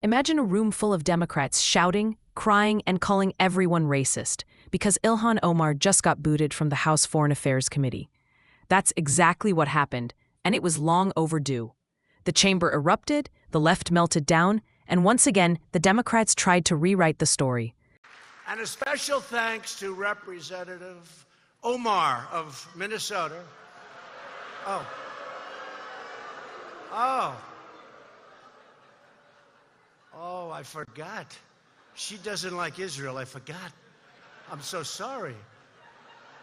Imagine a room full of Democrats shouting, crying, and calling everyone racist because Ilhan Omar just got booted from the House Foreign Affairs Committee. That's exactly what happened, and it was long overdue. The chamber erupted, the left melted down, and once again, the Democrats tried to rewrite the story. And a special thanks to Representative Omar of Minnesota. Oh, I forgot. She doesn't like Israel. I forgot. I'm so sorry.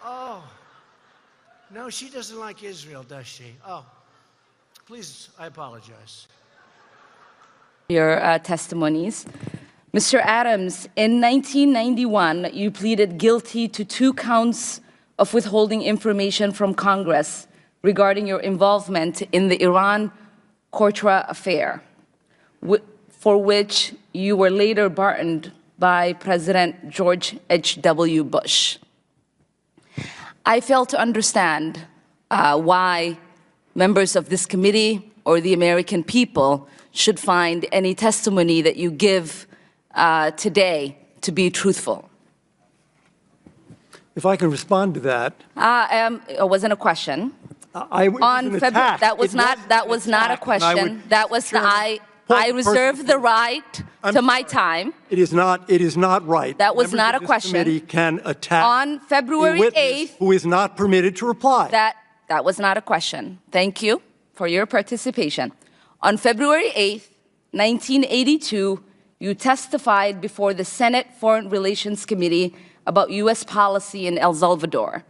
Oh, no, she doesn't like Israel, does she? Oh, please, I apologize. Your testimonies. Mr. Adams, in 1991, you pleaded guilty to 2 counts of withholding information from Congress regarding your involvement in the Iran-Contra affair, for which you were later pardoned by President George H.W. Bush. I fail to understand why members of this committee or the American people should find any testimony that you give today to be truthful. If I can respond to that. It wasn't a question. That was not a question. That was I reserve the right to my time. It is not right. That was not a question. Committee can attack on February 8th, who is not permitted to reply. That was not a question. Thank you for your participation. On February 8th, 1982, you testified before the Senate Foreign Relations Committee about U.S. policy in El Salvador.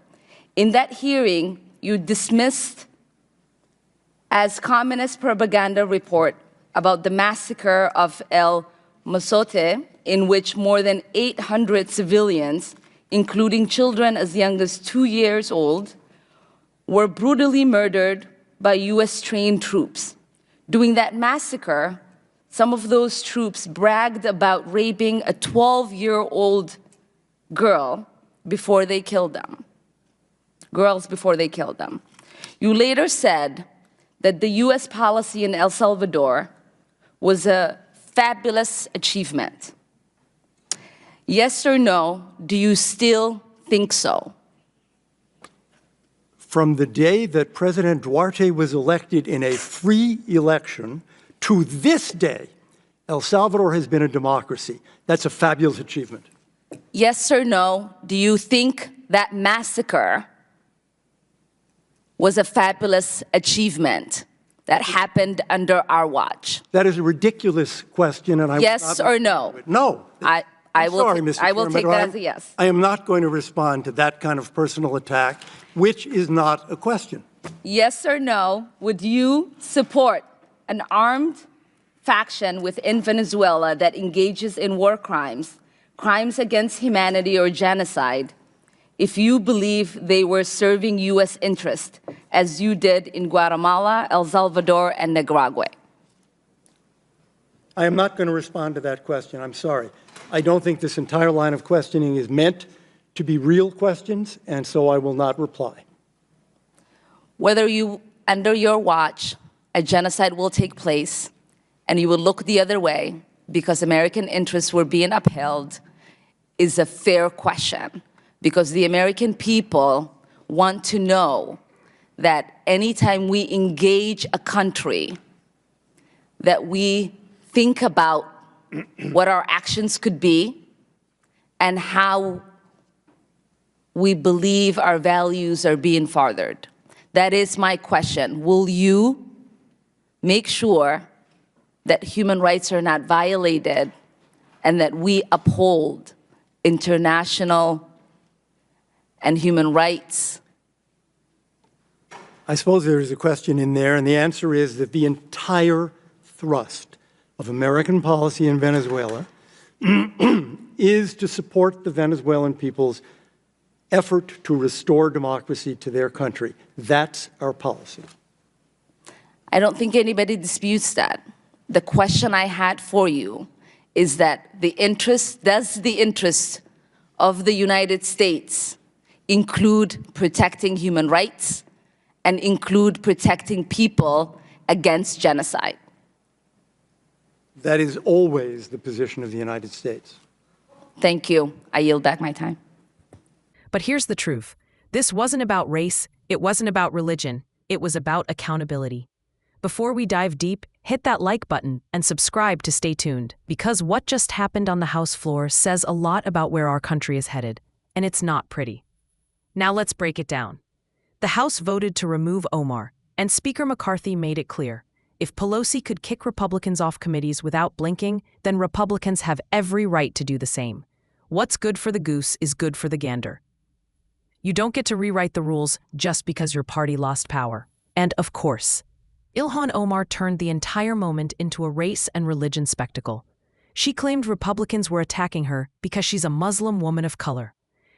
In that hearing, you dismissed as communist propaganda report about the massacre of El Mozote, in which more than 800 civilians, including children as young as 2 years old, were brutally murdered by U.S.-trained troops. During that massacre, some of those troops bragged about raping a 12-year-old girl before they killed them. Girls before they killed them. You later said that the U.S. policy in El Salvador was a fabulous achievement. Yes or no, do you still think so? From the day that President Duarte was elected in a free election to this day, El Salvador has been a democracy. That's a fabulous achievement. Yes or no, do you think that massacre was a fabulous achievement that happened under our watch? That is a ridiculous question, and I yes or no? No. I will take that as a yes. I am not going to respond to that kind of personal attack, which is not a question. Yes or no, would you support an armed faction within Venezuela that engages in war crimes, crimes against humanity or genocide, if you believe they were serving U.S. interest, as you did in Guatemala, El Salvador, and Nicaragua? I am not going to respond to that question. I'm sorry. I don't think this entire line of questioning is meant to be real questions, and so I will not reply. Whether under your watch, a genocide will take place, and you will look the other way because American interests were being upheld, is a fair question. Because the American people want to know that anytime we engage a country, that we think about what our actions could be and how we believe our values are being furthered. That is my question. Will you make sure that human rights are not violated and that we uphold international and human rights? I suppose there is a question in there, and the answer is that the entire thrust of American policy in Venezuela is to support the Venezuelan people's effort to restore democracy to their country. That's our policy. I don't think anybody disputes that. The question I had for you is that does the interest of the United States include protecting human rights and include protecting people against genocide? That is always the position of the United States. Thank you. I yield back my time. But here's the truth. This wasn't about race, it wasn't about religion, it was about accountability. Before we dive deep, hit that like button and subscribe to stay tuned, because what just happened on the House floor says a lot about where our country is headed, and it's not pretty. Now let's break it down. The House voted to remove Omar, and Speaker McCarthy made it clear. If Pelosi could kick Republicans off committees without blinking, then Republicans have every right to do the same. What's good for the goose is good for the gander. You don't get to rewrite the rules just because your party lost power. And of course, Ilhan Omar turned the entire moment into a race and religion spectacle. She claimed Republicans were attacking her because she's a Muslim woman of color.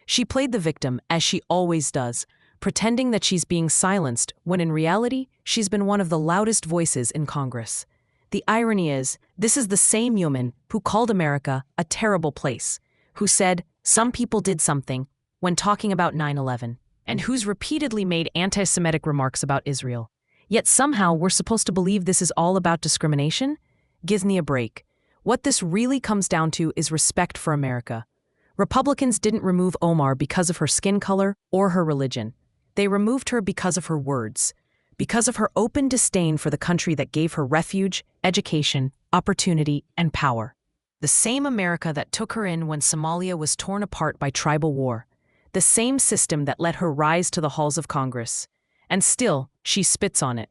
She played the victim, as she always does, pretending that she's being silenced when in reality, she's been one of the loudest voices in Congress. The irony is, this is the same woman who called America a terrible place, who said some people did something when talking about 9/11, and who's repeatedly made anti-Semitic remarks about Israel. Yet somehow we're supposed to believe this is all about discrimination? Gives me a break. What this really comes down to is respect for America. Republicans didn't remove Omar because of her skin color or her religion. They removed her because of her words, because of her open disdain for the country that gave her refuge, education, opportunity, and power. The same America that took her in when Somalia was torn apart by tribal war. The same system that let her rise to the halls of Congress. And still, she spits on it.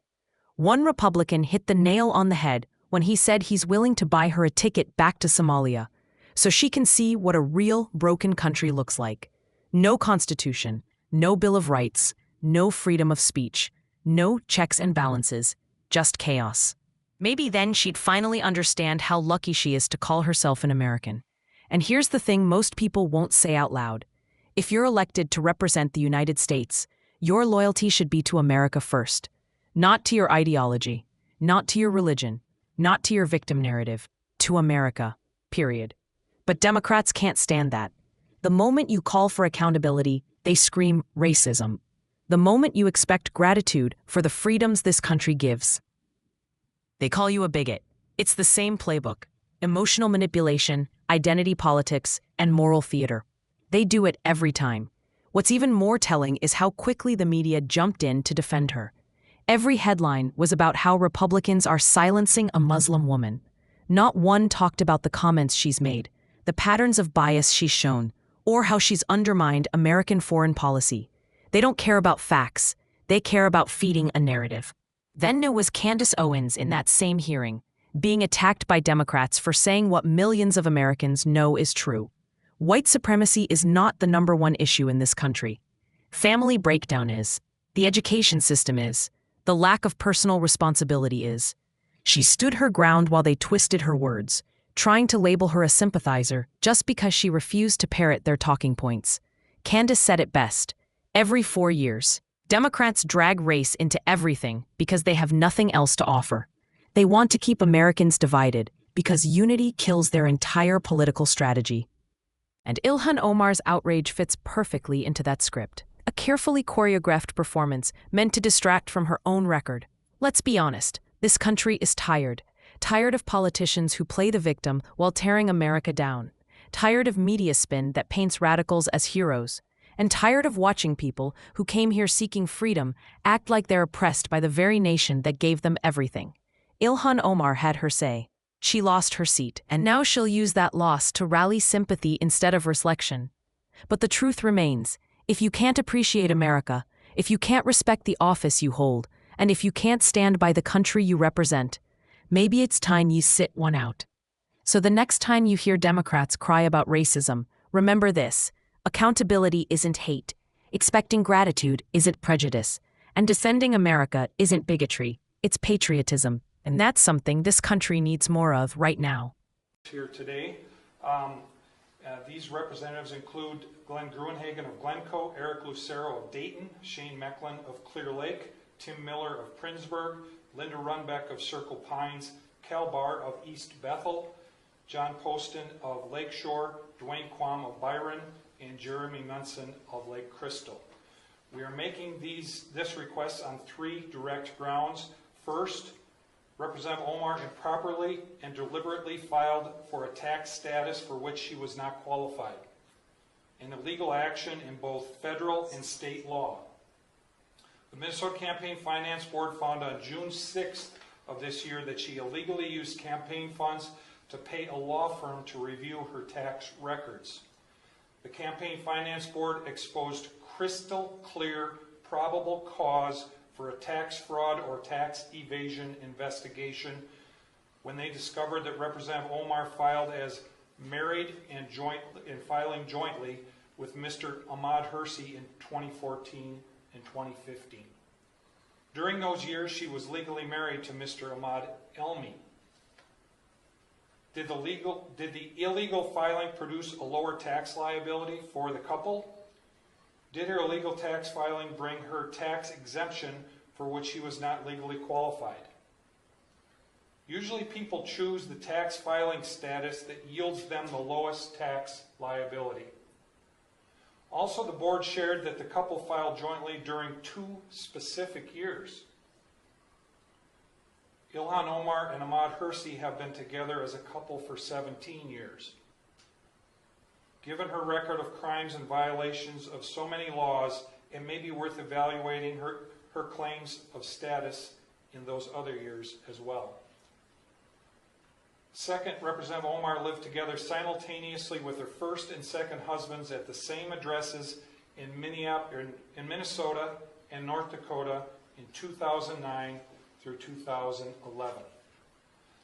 One Republican hit the nail on the head when he said he's willing to buy her a ticket back to Somalia, so she can see what a real, broken country looks like. No constitution, no Bill of Rights, no freedom of speech, no checks and balances, just chaos. Maybe then she'd finally understand how lucky she is to call herself an American. And here's the thing most people won't say out loud. If you're elected to represent the United States, your loyalty should be to America first. Not to your ideology, not to your religion, not to your victim narrative, to America, period. But Democrats can't stand that. The moment you call for accountability, they scream racism. The moment you expect gratitude for the freedoms this country gives, they call you a bigot. It's the same playbook: emotional manipulation, identity politics, and moral theater. They do it every time. What's even more telling is how quickly the media jumped in to defend her. Every headline was about how Republicans are silencing a Muslim woman. Not one talked about the comments she's made, the patterns of bias she's shown, or how she's undermined American foreign policy. They don't care about facts. They care about feeding a narrative. Then there was Candace Owens in that same hearing, being attacked by Democrats for saying what millions of Americans know is true. White supremacy is not the number one issue in this country. Family breakdown is. The education system is. The lack of personal responsibility is. She stood her ground while they twisted her words, trying to label her a sympathizer just because she refused to parrot their talking points. Candace said it best. Every 4 years, Democrats drag race into everything because they have nothing else to offer. They want to keep Americans divided because unity kills their entire political strategy. And Ilhan Omar's outrage fits perfectly into that script. A carefully choreographed performance meant to distract from her own record. Let's be honest, this country is tired. Tired of politicians who play the victim while tearing America down. Tired of media spin that paints radicals as heroes. And tired of watching people who came here seeking freedom act like they're oppressed by the very nation that gave them everything. Ilhan Omar had her say. She lost her seat, and now she'll use that loss to rally sympathy instead of reflection. But the truth remains, if you can't appreciate America, if you can't respect the office you hold, and if you can't stand by the country you represent, maybe it's time you sit one out. So the next time you hear Democrats cry about racism, remember this: accountability isn't hate, expecting gratitude isn't prejudice, and defending America isn't bigotry, it's patriotism. And that's something this country needs more of right now. Here today, these representatives include Glenn Gruenhagen of Glencoe, Eric Lucero of Dayton, Shane Mecklin of Clear Lake, Tim Miller of Princeburg, Linda Runbeck of Circle Pines, Cal Barr of East Bethel, John Poston of Lakeshore, Dwayne Quam of Byron, and Jeremy Munson of Lake Crystal. We are making this request on 3 direct grounds. First, Representative Omar improperly and deliberately filed for a tax status for which she was not qualified, an illegal action in both federal and state law. The Minnesota Campaign Finance Board found on June 6th of this year that she illegally used campaign funds to pay a law firm to review her tax records. The Campaign Finance Board exposed crystal clear probable cause for a tax fraud or tax evasion investigation when they discovered that Representative Omar filed as married and filing jointly with Mr. Ahmad Hersey in 2014 and 2015. During those years, she was legally married to Mr. Ahmad Elmi. Did the illegal filing produce a lower tax liability for the couple? Did her illegal tax filing bring her tax exemption for which she was not legally qualified? Usually people choose the tax filing status that yields them the lowest tax liability. Also, the board shared that the couple filed jointly during 2 specific years. Ilhan Omar and Ahmad Hersey have been together as a couple for 17 years. Given her record of crimes and violations of so many laws, it may be worth evaluating her claims of status in those other years as well. Second, Representative Omar lived together simultaneously with her first and second husbands at the same addresses in Minnesota and North Dakota in 2009 through 2011.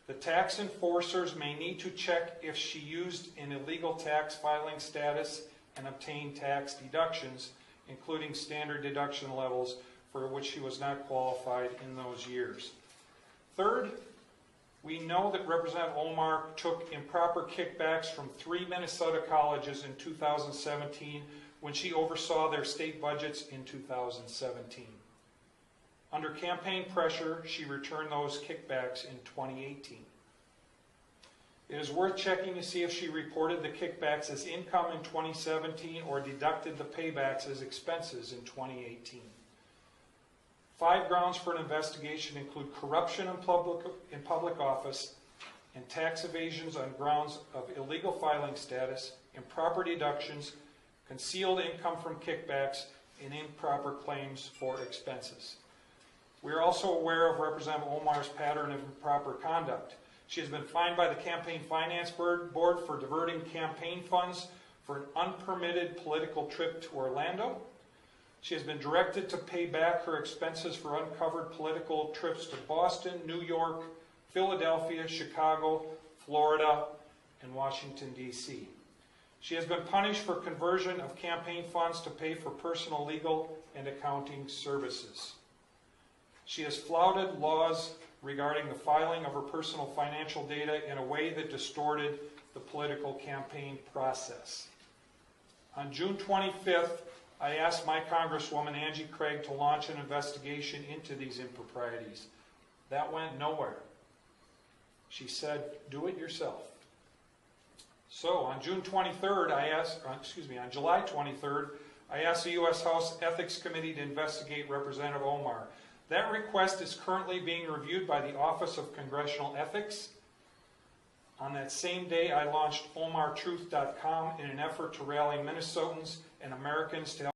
The tax enforcers may need to check if she used an illegal tax filing status and obtained tax deductions, including standard deduction levels for which she was not qualified in those years. Third, we know that Representative Omar took improper kickbacks from 3 Minnesota colleges in 2017 when she oversaw their state budgets in 2017. Under campaign pressure, she returned those kickbacks in 2018. It is worth checking to see if she reported the kickbacks as income in 2017 or deducted the paybacks as expenses in 2018. 5 grounds for an investigation include corruption in public office and tax evasions on grounds of illegal filing status, improper deductions, concealed income from kickbacks, and improper claims for expenses. We are also aware of Representative Omar's pattern of improper conduct. She has been fined by the Campaign Finance Board for diverting campaign funds for an unpermitted political trip to Orlando. She has been directed to pay back her expenses for uncovered political trips to Boston, New York, Philadelphia, Chicago, Florida, and Washington, D.C. She has been punished for conversion of campaign funds to pay for personal legal and accounting services. She has flouted laws regarding the filing of her personal financial data in a way that distorted the political campaign process. On June 25th, I asked my Congresswoman Angie Craig to launch an investigation into these improprieties. That went nowhere. She said, "Do it yourself." So on July 23rd, I asked the U.S. House Ethics Committee to investigate Representative Omar. That request is currently being reviewed by the Office of Congressional Ethics. On that same day, I launched OmarTruth.com in an effort to rally Minnesotans and Americans to help